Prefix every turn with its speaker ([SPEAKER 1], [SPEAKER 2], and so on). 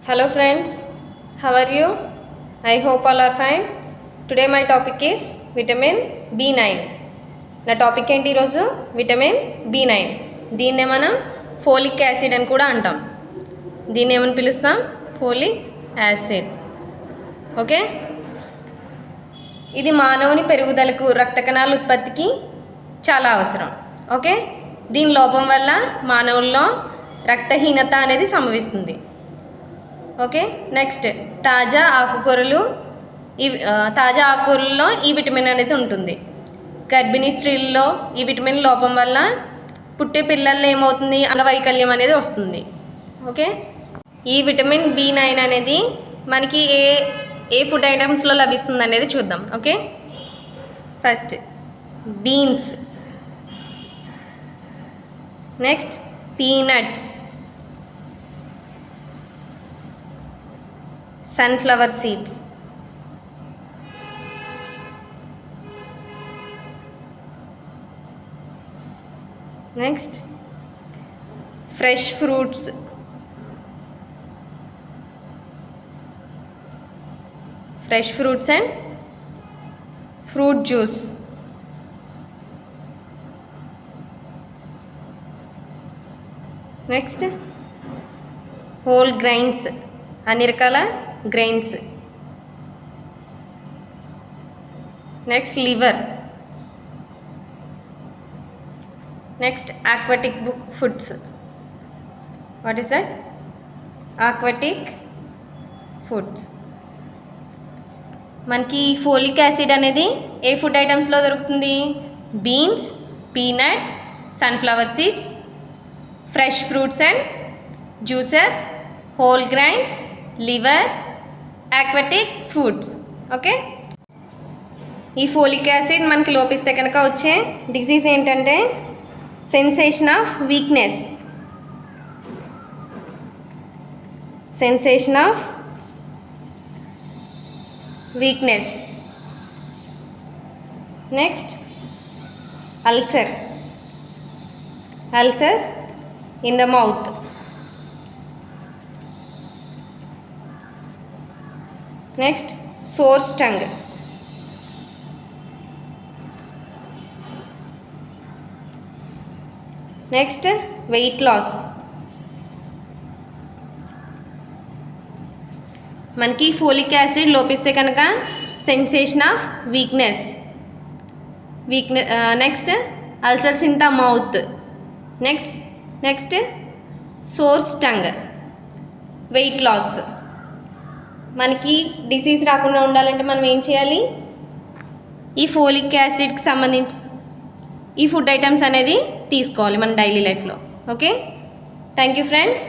[SPEAKER 1] Hello friends, how are you? I hope all are fine. Today my topic is vitamin B9. నా topic ఏంటి ఈరోజు vitamin B9. దీన్నే మనం folic acid అని కూడా అంటాం. దీన్ని ఏమని పిలుస్తాం? Folic acid. ఓకే, ఇది మానవుని పెరుగుదలకు రక్త కణాల ఉత్పత్తికి చాలా అవసరం. ఓకే, దీని లోపం వల్ల మానవుల్లో రక్తహీనత అనేది సంభవిస్తుంది. ఓకే, నెక్స్ట్ తాజా ఆకుకూరల్లో ఈ విటమిన్ అనేది ఉంటుంది. గర్భిణీ స్త్రీల్లో ఈ విటమిన్ లోపం వల్ల పుట్టే పిల్లల్లో ఏమవుతుంది, అంగవైకల్యం అనేది వస్తుంది. ఓకే, ఈ విటమిన్ B9 అనేది మనకి ఏ ఫుడ్ ఐటమ్స్లో లభిస్తుంది అనేది చూద్దాం. Okay, first beans, next peanuts, sunflower seeds, next fresh fruits, and fruit juice, next whole grains, అన్ని రకాల grains, next liver, next aquatic foods. What is that? Aquatic foods. మనకి folic acid అనేది ఏ ఫుడ్ ఐటమ్స్లో దొరుకుతుంది? Beans, peanuts, sunflower seeds, fresh fruits and juices, whole grains, liver, aquatic foods. Okay, ఈ folic acid మనకి లోపిస్తే కనుక వచ్చే డిసీజ్ ఏంటంటే sensation of weakness, next ulcers in the mouth, next sore tongue, next weight loss. మనకి folic acid లోపిస్తే కనుక sensation of weakness, next ulcers in the mouth, next sore tongue, weight loss. మనకి disease రాకుండా ఉండాలంటే మనం ఏం చేయాలి? ఈ ఫోలిక్ యాసిడ్కి సంబంధించి ఈ ఫుడ్ ఐటమ్స్ అనేది తీసుకోవాలి మన డైలీ లైఫ్లో. Okay, thank you friends.